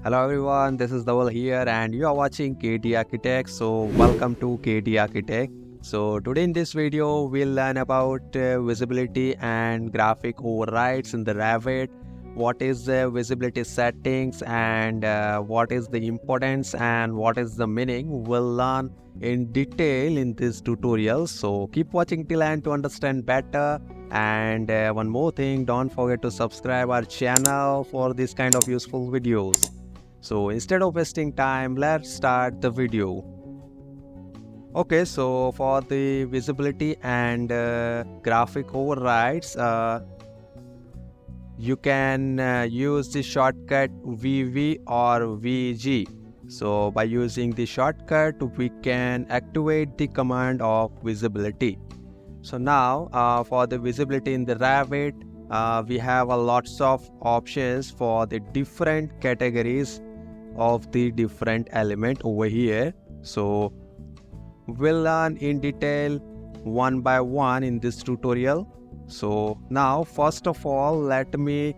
Hello everyone, this is Dawal here and you are watching KT Architect. So welcome to KT Architect. So today in this video we'll learn about visibility and graphic overrides in the Revit. What is the visibility settings and what is the importance and what is the meaning. We'll learn in detail in this tutorial. So keep watching till end to understand better. And one more thing, don't forget to subscribe our channel for this kind of useful videos. So instead of wasting time, let's start the video. Okay, so for the visibility and graphic overrides, you can use the shortcut VV or VG. So by using the shortcut, we can activate the command of visibility. So now for the visibility in the Revit, we have a lots of options for the different categories of the different element over here. So we'll learn in detail one by one in this tutorial. So now first of all, let me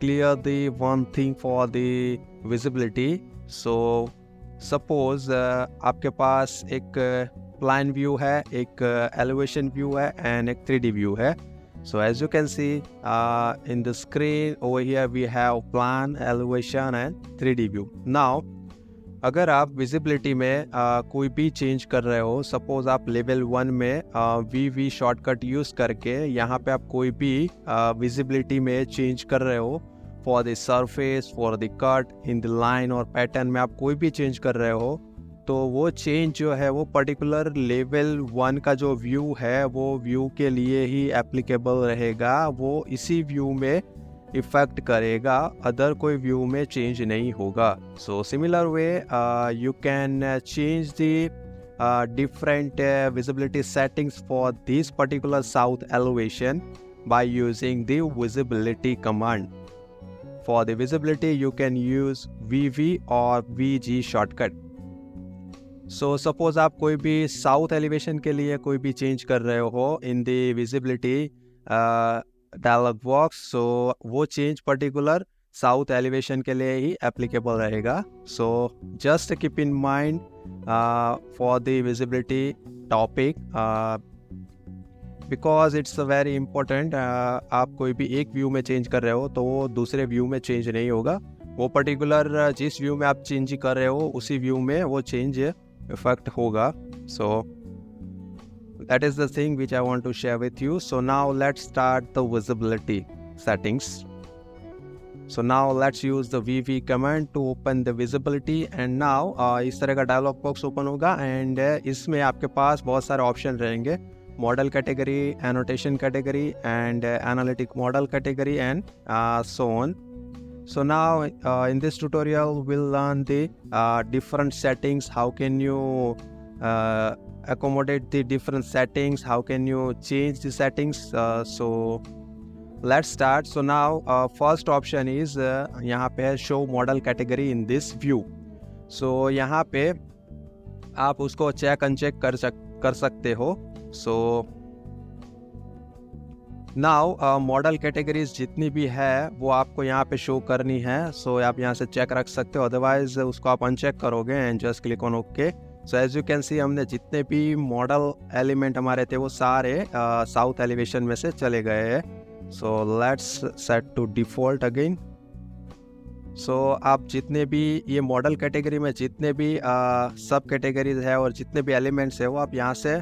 clear the one thing for the visibility. So suppose आपके पास एक plan view है, एक elevation view है and एक 3D view है. So as you can see in the screen over here we have plan, elevation and 3D view. Now अगर आप visibility में कोई भी चेंज कर रहे हो, सपोज आप लेवल 1 में VV शॉर्टकट यूज़ करके यहाँ पे आप कोई भी विजिबिलिटी में चेंज कर रहे हो for the surface, for the cut in the line और पैटर्न में आप कोई भी चेंज कर रहे हो, तो वो चेंज जो है वो पर्टिकुलर लेवल 1 का जो व्यू है वो व्यू के लिए ही एप्लीकेबल रहेगा, वो इसी व्यू में इफेक्ट करेगा, अदर कोई व्यू में चेंज नहीं होगा. So similar way you can change the different visibility settings for this particular south elevation by using the visibility command. For the visibility you can use VV और VG shortcut. So suppose आप कोई भी south elevation के लिए कोई भी change कर रहे हो in the visibility dialog box, so वो चेंज पर्टिकुलर साउथ एलिवेशन के लिए ही एप्लीकेबल रहेगा. So just keep in mind for the visibility topic because it's very important. आप कोई भी एक व्यू में चेंज कर रहे हो तो वो दूसरे व्यू में चेंज नहीं होगा, वो पर्टिकुलर जिस व्यू में आप चेंज कर रहे हो उसी व्यू में वो चेंज इफेक्ट होगा. सो that is the thing which I want to share with you. So now let's start the visibility settings. So now let's use the VV command to open the visibility and now इस तरह का dialogue box open होगा and इसमें आपके पास बहुत सारे option रहेंगे. Model category, annotation category and analytic model category and so on. So now in this tutorial we'll learn the different settings. How can you accommodate the different settings, how can you change the settings. So let's start. So now first option is यहाँ पे show model category in this view. So यहाँ पे आप उसको check uncheck कर सकते हो. So now model categories जितनी भी है वो आपको यहाँ पे शो करनी है. सो आप यहाँ से चेक रख सकते हो, अदरवाइज उसको आप अनचेक करोगे and just click on okay. So as you can see हमने जितने भी मॉडल एलिमेंट हमारे थे वो सारे साउथ एलिवेशन में से चले गए हैं. So let's set to default again. So आप जितने भी ये मॉडल कैटेगरी में जितने भी सब कैटेगरीज है और जितने भी एलिमेंट्स है वो आप यहाँ से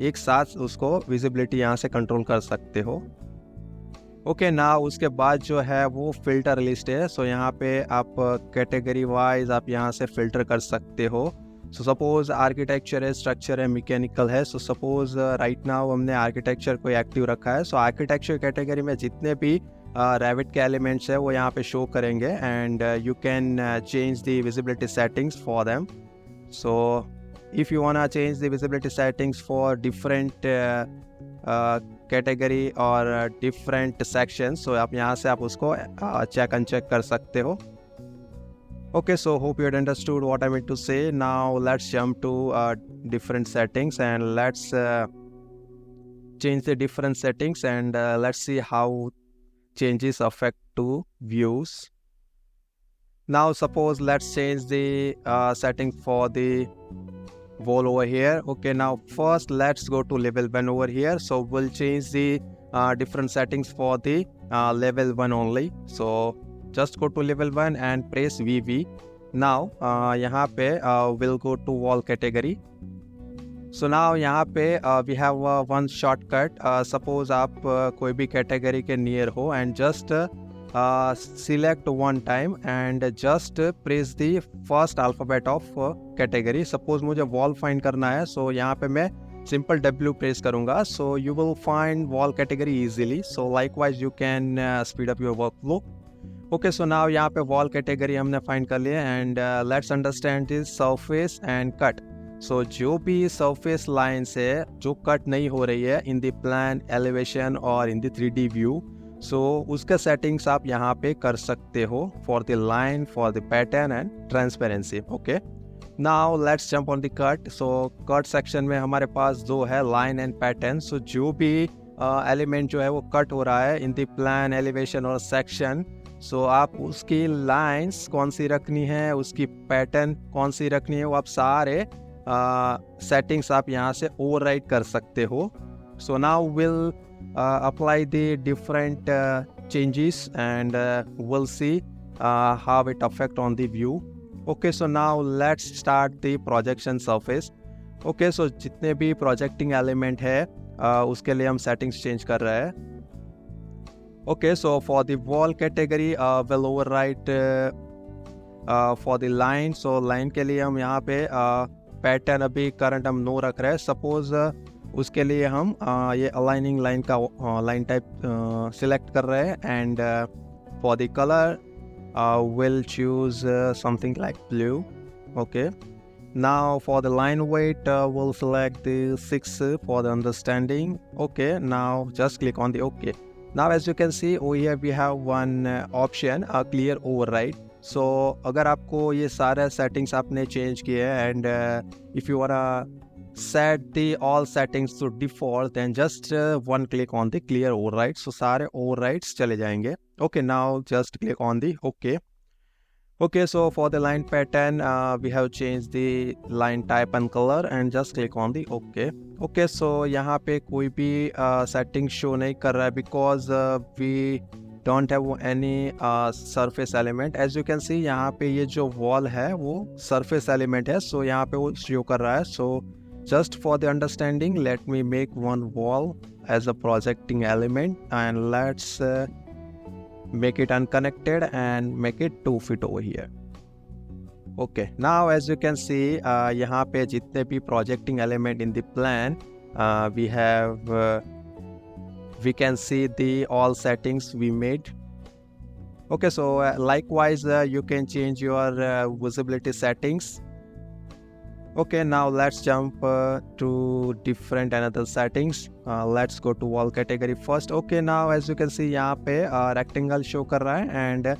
एक साथ उसको विजिबिलिटी यहाँ से कंट्रोल कर सकते हो. ओके ना उसके बाद जो है वो फिल्टर लिस्ट है. सो यहाँ पे आप कैटेगरी वाइज आप यहाँ से फिल्टर कर सकते हो. सो सपोज आर्किटेक्चर है, स्ट्रक्चर है, मैकेनिकल है. सो सपोज राइट नाउ हमने आर्किटेक्चर को एक्टिव रखा है. सो आर्किटेक्चर कैटेगरी में जितने भी रेविट के एलिमेंट्स है वो यहाँ पे शो करेंगे and you can change the visibility settings for them. So if you wanna change the visibility settings for different category or different sections, so आप यहाँ से आप उसको check and check कर सकते हो. Okay, so hope you had understood what I meant to say. Now let's jump to different settings and let's change the different settings and let's see how changes affect to views. Now suppose let's change the setting for the wall over here. Okay, now first let's go to level 1 over here. So we'll change the different settings for the level 1 only. So just go to level 1 and press VV. Now यहाँ पे we'll go to wall category. So now यहाँ पे we have one shortcut. Suppose आप कोई भी category के near हो and just select one time and just press the first alphabet of category. Suppose मुझे wall find करना है, so यहाँ पे मैं simple W press करूँगा, so you will find wall category easily. So likewise you can speed up your workflow. Okay, so now यहाँ पे wall category हमने find कर लिया and let's understand this surface and cut. So जो भी surface lines है जो cut नहीं हो रही है in the plan, elevation और in the 3D view, so उसके settings आप यहाँ पे कर सकते हो for the line, for the pattern and transparency. Okay, now let's jump on the cut. So cut section में हमारे पास जो है line and pattern, so जो भी element जो है वो cut हो रहा है in the plan, elevation और section, so आप उसकी lines कौन सी रखनी है, उसकी pattern कौन सी रखनी है, वो आप सारे settings आप यहाँ से override कर सकते हो. So now we'll apply the different changes and we'll see how it affect on the view. Okay, so now let's start the projection surface. Okay, so जितने भी projecting element है उसके लिए हम settings change कर रहे हैं. Okay, so for the wall category we'll override for the line. So line के लिए हम यहाँ पे pattern अभी current हम no रख रहे हैं. Suppose उसके लिए हम ये aligning line का line type select कर रहे हैं and for the color we'll choose something like blue. Okay, now for the line weight we'll select the 6 for the understanding. Okay, now just click on the OK. Now as you can see over here we have one option, clear override. So अगर आपको ये सारे settings आपने change किए and if you wanna set the all settings to default, then just one click on the clear override. So सारे overrides चले जाएंगे. Okay, now just click on the OK. Okay, so for the line pattern we have changed the line type and color and just click on the OK. Okay, so यहाँ पे कोई भी setting show नहीं कर रहा है because we don't have any surface element. As you can see यहाँ पे ये जो wall है वो surface element है, so यहाँ पे वो show कर रहा है. So just for the understanding, let me make one wall as a projecting element and let's make it unconnected and make it 2 feet over here. Okay, now as you can see यहाँ पे जितने भी projecting element in the plan we have we can see the all settings we made. Okay, so likewise you can change your visibility settings. Okay, now let's jump to different another settings. Let's go to wall category first. Okay, now as you can see यहाँ पे rectangle show कर रहा है and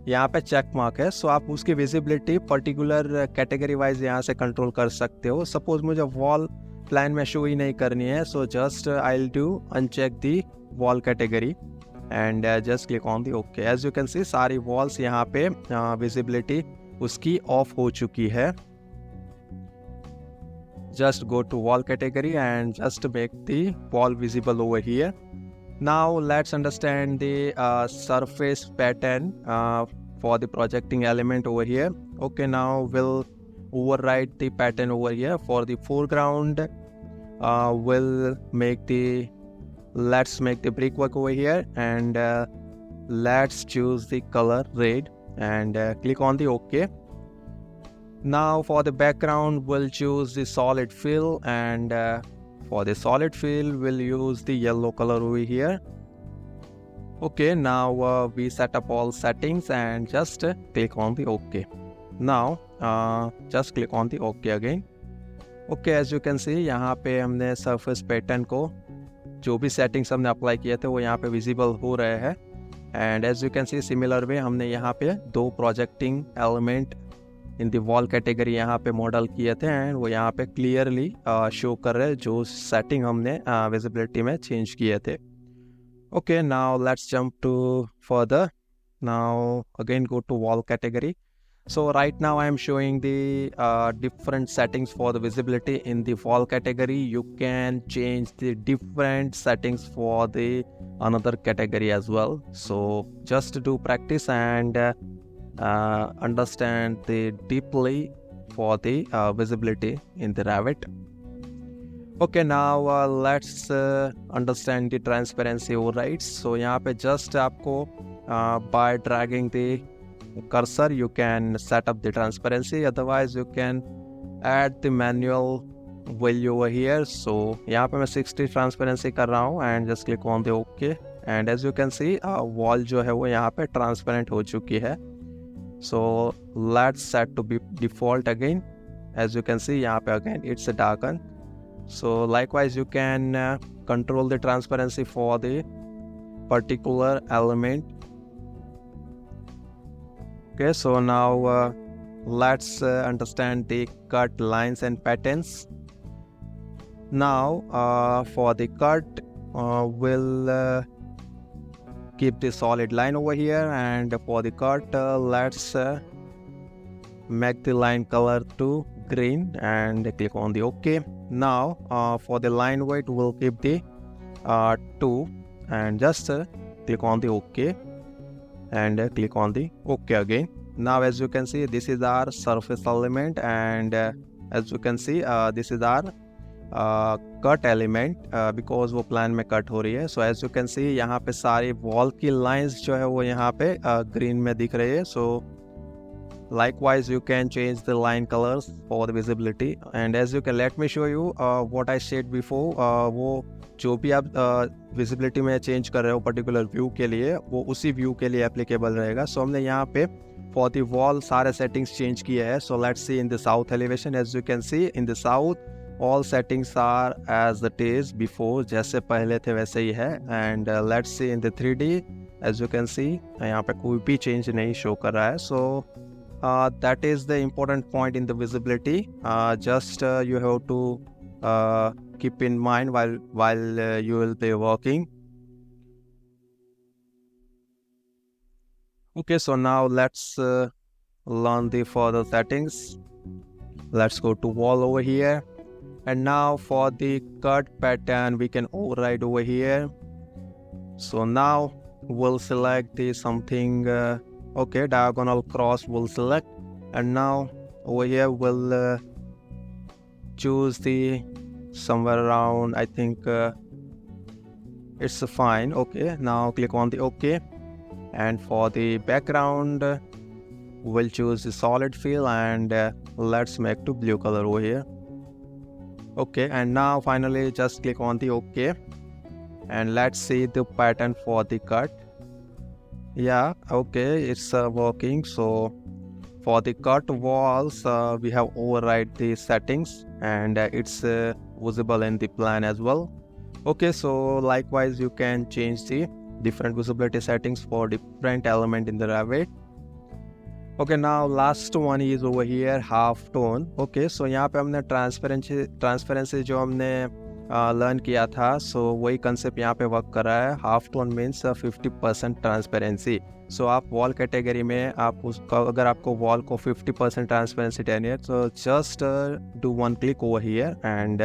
यहाँ पे check mark है, so आप उसकी visibility particular category wise यहाँ से control कर सकते हो. Suppose मुझे wall plan में show ही नहीं करनी है, so just I'll do uncheck the wall category and just click on the OK. As you can see सारी walls यहाँ पे visibility उसकी off हो चुकी है. Just go to wall category and just make the wall visible over here. Now let's understand the surface pattern for the projecting element over here. Okay, now we'll override the pattern over here. For the foreground we'll make the let's make the brickwork over here and let's choose the color red and click on the OK. Now for the background we'll choose the solid fill and for the solid fill we'll use the yellow color over here. Okay, now we set up all settings and just click on the OK. Now just click on the OK again. Okay, as you can see यहाँ पे हमने surface pattern को जो भी settings हमने apply किए थे वो यहाँ पे visible हो रहे हैं and as you can see similar way हमने यहाँ पे 2 projecting element in the wall category यहाँ पे मॉडल किए थे एंड वो यहाँ पे क्लियरली शो कर रहे हैं जो सेटिंग हमने विजिबिलिटी में चेंज किए थे. Okay, now let's jump to further. Now again go to wall category. So right now I am showing the different settings for the visibility in the wall category. You can change the different settings for the another category as well. So just do practice and understand the deeply for the visibility in the Revit. Okay, now let's understand the transparency overrides. So यहाँ पे just आपको by dragging the cursor you can set up the transparency, otherwise you can add the manual value over here. So यहाँ पे मैं 60 transparency कर रहा हूँ and just click on the OK, and as you can see wall जो है वो यहाँ पे transparent हो चुकी है. So let's set to be default again. As you can see यहाँ पे again it's a darken. So likewise you can control the transparency for the particular element. Okay, so now let's understand the cut lines and patterns. Now for the cut we'll keep the solid line over here, and for the cut let's make the line color to green and click on the OK. Now for the line weight we'll keep the 2 and just click on the OK and click on the OK again. Now as you can see this is our surface element, and as you can see this is our cut element because वो plan में cut हो रही है. So as you can see यहाँ पे सारी wall की lines जो है वो यहाँ पे ग्रीन में दिख रही है. सो likewise you can change the line colors for the visibility, and as you can let me show you what I said before. वो जो भी आप visibility में change कर रहे हो particular view के लिए वो उसी view के लिए applicable रहेगा. So हमने यहाँ पे for the wall सारे settings change किए हैं. So let's see in the south elevation. As you can see in the south all settings are as it is before, जैसे पहले थे वैसे ही है. And let's see in the 3D. As you can see यहाँ पे कोई भी change नहीं show कर रहा है. So that is the important point in the visibility. Just you have to keep in mind while you will be working. Okay, so now let's learn the further settings. Let's go to wall over here, and now for the cut pattern we can override over here. So now we'll select the something okay, diagonal cross will select, and now over here we'll choose the somewhere around, I think it's fine. Okay, now click on the OK, and for the background we'll choose the solid fill, and let's make to blue color over here. Okay, and now finally just click on the OK, and let's see the pattern for the cut. Yeah, okay, it's working. So for the cut walls we have override the settings, and it's visible in the plan as well. Okay, so likewise you can change the different visibility settings for different element in the Revit. Okay, now last one is over here, half tone. Okay, so यहाँ पे हमने transparency जो हमने learn किया था, सो वही concept यहाँ पे वर्क कर रहा है. Half tone means 50% transparency. So आप वॉल कैटेगरी में आप उसका अगर आपको वॉल को 50% ट्रांसपेरेंसी चाहिए है, तो just do one click over here and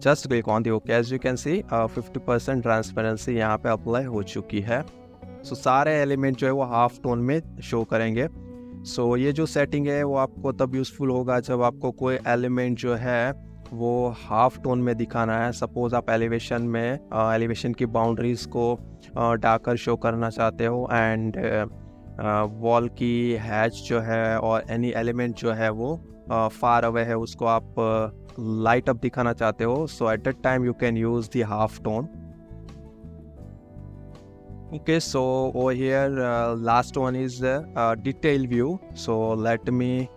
just click on the okay. As you can see 50% transparency यहाँ पे अप्लाई हो चुकी है. सो सारे एलिमेंट जो है वो हाफ टोन में शो करेंगे. सो ये जो सेटिंग है वो आपको तब यूज़फुल होगा जब आपको कोई एलिमेंट जो है वो हाफ टोन में दिखाना है. सपोज आप एलिवेशन में एलिवेशन की बाउंड्रीज को डार्कर शो करना चाहते हो, एंड वॉल की हैच जो है और एनी एलिमेंट जो है वो फार अवे है उसको आप लाइट अप दिखाना चाहते हो. So at that time you can use the half tone. Okay, so over here last one is detail view. So let me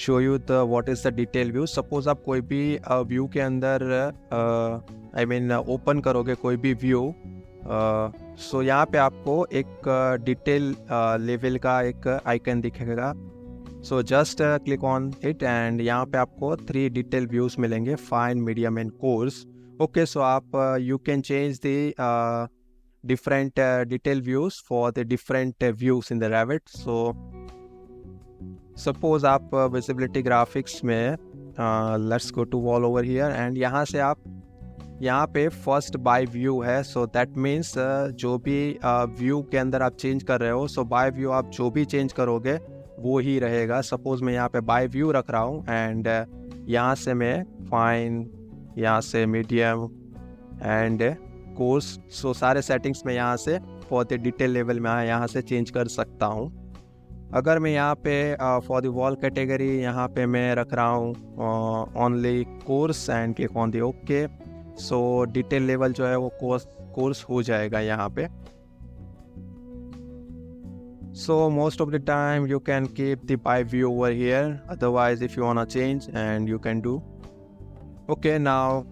show you the what is the detail view. Suppose आप कोई भी view के अंदर I mean open करोगे कोई भी view, सो यहाँ पे आपको एक डिटेल लेवल का एक आइकन दिखेगा. So just click on it, and यहाँ पे आपको 3 डिटेल व्यूज मिलेंगे, fine, medium and coarse. Okay, so आप you can change the different detail views for the different views in the Revit. So suppose आप visibility graphics में let's go to wall over here and यहाँ से आप यहाँ पे first by view है. So that means जो भी व्यू के अंदर आप चेंज कर रहे हो, सो बाय व्यू आप जो भी चेंज करोगे वो ही रहेगा. सपोज मैं यहाँ पे बाय व्यू रख रहा हूँ एंड यहाँ से मैं फाइन, यहाँ से मीडियम एंड कोर्स, सो सारे सेटिंग्स में यहाँ से फॉर द डिटेल लेवल में यहाँ से चेंज कर सकता हूँ. अगर मैं यहाँ पे फॉर द वॉल कैटेगरी यहाँ पे मैं रख रहा हूँ only course and click on the okay, so detail level जो है वो कोर्स हो जाएगा यहाँ पे. So most of the time you can keep the by view over here, otherwise if you wanna change and you can do. Okay, now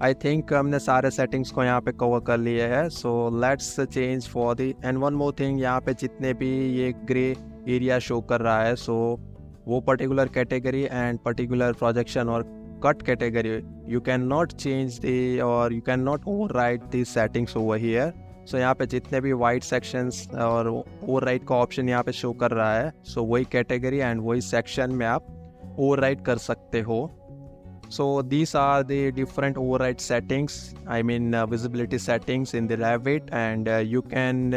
I think हमने सारे settings को यहाँ पे cover कर लिए है. So let's change for the and one more thing, यहाँ पे जितने भी ये grey area show कर रहा है, so वो particular category and particular projection और cut category you cannot change the or you cannot override the settings over here. So यहाँ पे जितने भी वाइट सेक्शंस और ओवरराइड का ऑप्शन यहाँ पे शो कर रहा है, सो वही कैटेगरी एंड वही सेक्शन में आप ओवरराइड कर सकते हो. So these are the different override settings, I mean visibility settings in the Revit, and you can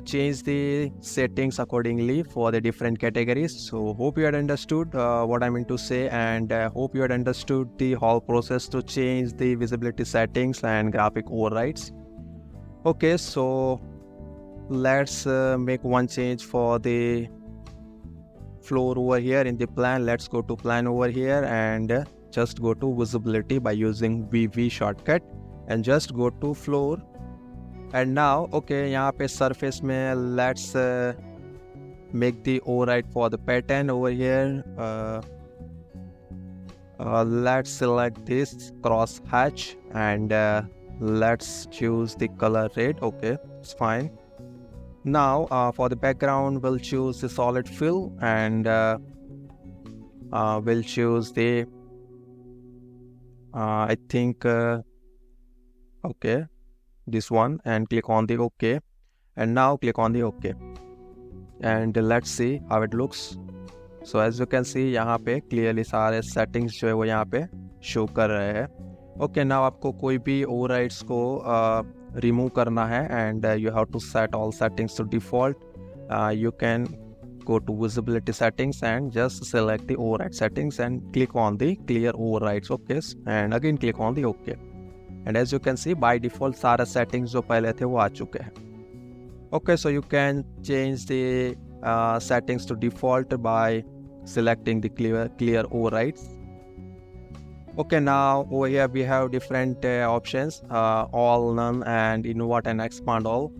change the settings accordingly for the different categories. So hope you had understood what I mean to say, and hope you had understood the whole process to change the visibility settings and graphic overrides. Okay, so let's make one change for the floor over here in the plan. Let's go to plan over here and just go to visibility by using VV shortcut and just go to floor. And now okay, यहाँ पे surface में let's make the override for the pattern over here. Let's select this cross hatch and let's choose the color red. Okay, it's fine. Now for the background we'll choose the solid fill and we'll choose the I think okay, this one, and click on the OK, and now click on the OK and let's see how it looks. So as you can see यहाँ पे clearly सारे settings जो है वो यहाँ पे show कर रहे हैं. Okay, now आपको कोई भी overrides को remove करना है and you have to set all settings to default. You can go to visibility settings and just select the override settings and click on the clear overrides. Okay, and again click on the OK. And as you can see by default सारे settings जो पहले थे वो आ चुके हैं. Okay, so you can change the settings to default by selecting the clear overrides. Okay, now over here we have different options, all, none, and invert and expand all.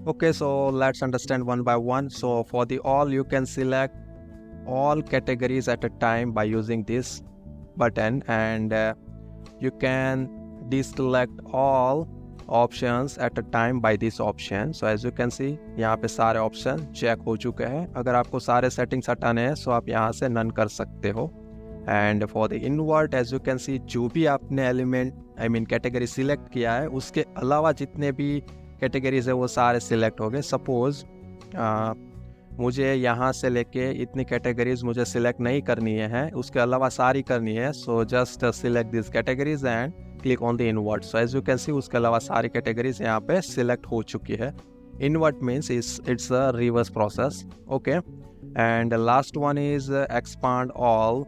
Okay, so let's understand one by one. So for the all, you can select all categories at a time by using this button, and you can deselect all options at a time by this option. So as you can see यहाँ पे सारे option check हो चुके हैं. अगर आपको सारे settings हटाने हैं तो आप यहाँ से नन कर सकते हो. And for the invert as you can see जो भी आपने element I mean category select किया है उसके अलावा जितने भी कैटेगरीज है वो सारे सिलेक्ट हो गए. सपोज मुझे यहाँ से लेके इतनी कैटेगरीज मुझे सिलेक्ट नहीं करनी है, उसके अलावा सारी करनी है. So just select this categories and click on the invert. So as you can see उसके अलावा सारी कैटेगरीज यहाँ पे सिलेक्ट हो चुकी है. Invert means it's a reverse process. Okay, and last one is expand all.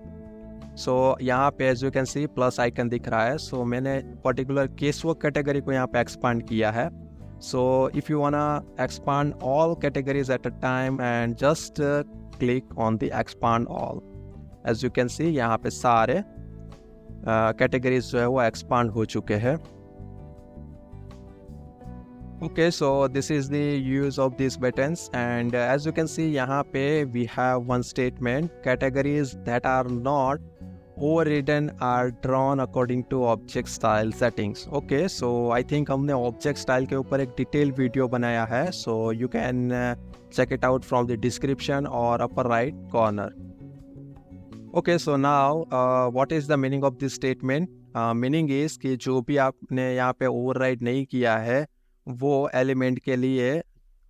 So यहाँ पे as you can see plus icon दिख रहा है. सो मैंने पर्टिकुलर केस वर्क कैटेगरी को यहाँ पे एक्सपांड किया है. So if you wanna expand all categories at a time and just click on the expand all. As you can see यहाँ पे सारे categories जो है वो expand हो चुके हैं. Okay, so this is the use of these buttons, and as you can see यहाँ पे we have one statement, categories that are not overridden are drawn according to object style settings. Okay, so I think हमने object style के ऊपर एक detailed video बनाया है. So you can check it out from the description or upper right corner. Okay, so now what is the meaning of this statement? Meaning is कि जो भी आपने यहाँ पे ओवरराइड नहीं किया है वो एलिमेंट के लिए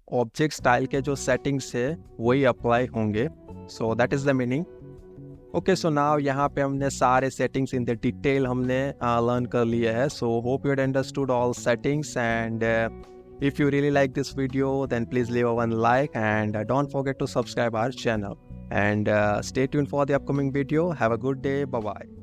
ऑब्जेक्ट स्टाइल के जो सेटिंग्स है वही अप्लाई होंगे. So that is the meaning. Okay, so now यहाँ पे हमने सारे सेटिंग्स इन द डिटेल हमने लर्न कर लिए हैं. So hope you understood all settings, and if you really like this video, then please leave a one like, and don't forget to subscribe our channel, and stay tuned for the upcoming video. Have a good day. Bye bye.